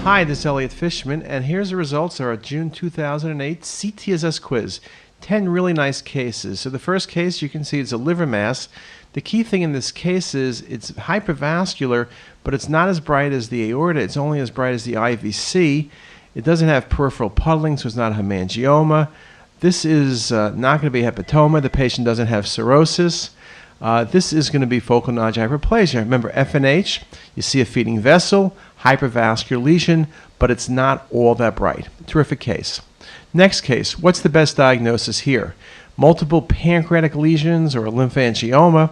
Hi, this is Elliot Fishman, and here's the results of our June 2008 CTSS quiz. 10 really nice cases. So the first case, you can see it's a liver mass. The key thing in this case is it's hypervascular, but it's not as bright as the aorta. It's only as bright as the IVC. It doesn't have peripheral puddling, so it's not a hemangioma. This is not going to be hepatoma. The patient doesn't have cirrhosis. This is going to be focal nodular hyperplasia. Remember, FNH, you see a feeding vessel, hypervascular lesion, but it's not all that bright. Terrific case. Next case, what's the best diagnosis here? Multiple pancreatic lesions or a lymphangioma?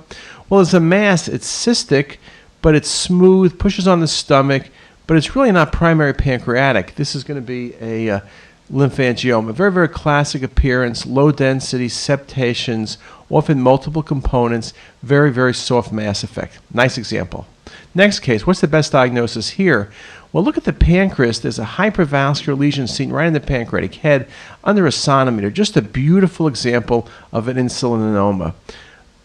Well, it's a mass. It's cystic, but it's smooth, pushes on the stomach, but it's really not primary pancreatic. This is going to be a lymphangioma. Very, very classic appearance, low density, septations, often multiple components, very, very soft mass effect. Nice example. Next case, what's the best diagnosis here? Well, look at the pancreas. There's a hypervascular lesion seen right in the pancreatic head under a sonometer. Just a beautiful example of an insulinoma.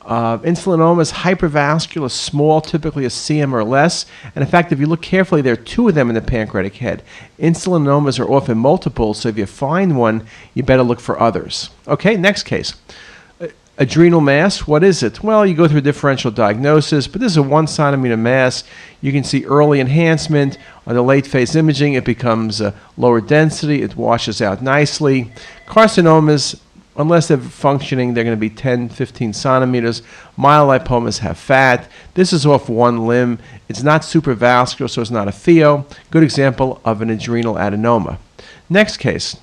Insulinoma is hypervascular, small, typically a cm or less. And in fact, if you look carefully, there are two of them in the pancreatic head. Insulinomas are often multiple, so if you find one, you better look for others. Okay, next case. Adrenal mass, what is it? Well, you go through a differential diagnosis, but this is a 1 centimeter mass. You can see early enhancement. On the late phase imaging, it becomes lower density. It washes out nicely. Carcinomas, unless they're functioning, they're going to be 10, 15 centimeters. Myelipomas have fat. This is off one limb. It's not supravascular, so it's not a pheo. Good example of an adrenal adenoma. Next case.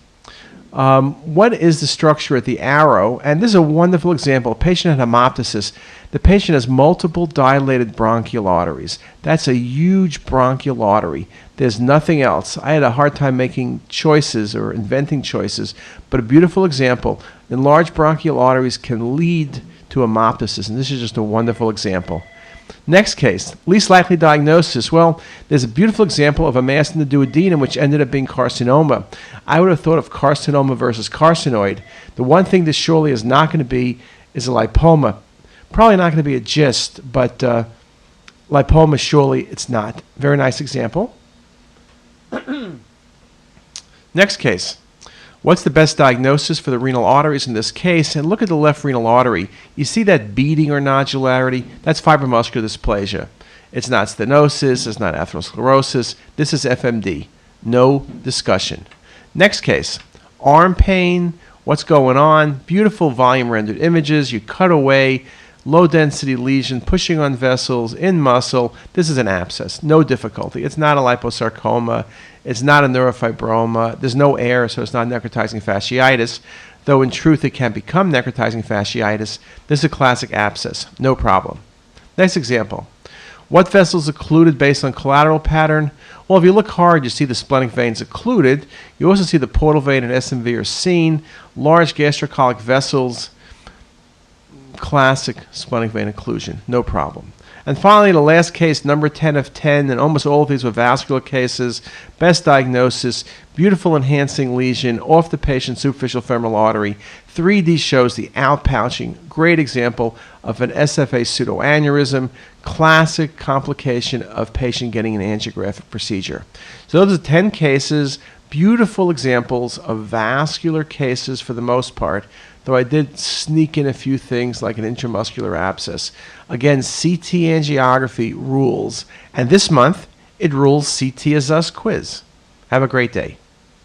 What is the structure at the arrow? And this is a wonderful example. A patient had hemoptysis. The patient has multiple dilated bronchial arteries. That's a huge bronchial artery. There's nothing else. I had a hard time making choices or inventing choices, but a beautiful example. Enlarged bronchial arteries can lead to hemoptysis, and this is just a wonderful example. Next case, least likely diagnosis. Well, there's a beautiful example of a mass in the duodenum which ended up being carcinoma. I would have thought of carcinoma versus carcinoid. The one thing this surely is not going to be is a lipoma. Probably not going to be a GIST, but lipoma surely it's not. Very nice example. Next case. What's the best diagnosis for the renal arteries in this case? And look at the left renal artery. You see that beading or nodularity? That's fibromuscular dysplasia. It's not stenosis. It's not atherosclerosis. This is FMD. No discussion. Next case. Arm pain. What's going on? Beautiful volume rendered images. You cut away. Low density lesion pushing on vessels in muscle. This is an abscess. No difficulty. It's not a liposarcoma. It's not a neurofibroma. There's no air, so it's not necrotizing fasciitis, though in truth it can become necrotizing fasciitis. This is a classic abscess. No problem. Next example. What vessels occluded based on collateral pattern? Well, if you look hard, you see the splenic veins occluded. You also see the portal vein and SMV are seen. Large gastrocolic vessels. Classic splenic vein occlusion. No problem. And finally, the last case, number 10 of 10, and almost all of these were vascular cases. Best diagnosis, beautiful enhancing lesion off the patient's superficial femoral artery. 3D shows the outpouching. Great example of an SFA pseudoaneurysm. Classic complication of patient getting an angiographic procedure. So those are 10 cases, beautiful examples of vascular cases for the most part, though I did sneak in a few things like an intramuscular abscess. Again, CT angiography rules. And this month, it rules CT as us quiz. Have a great day.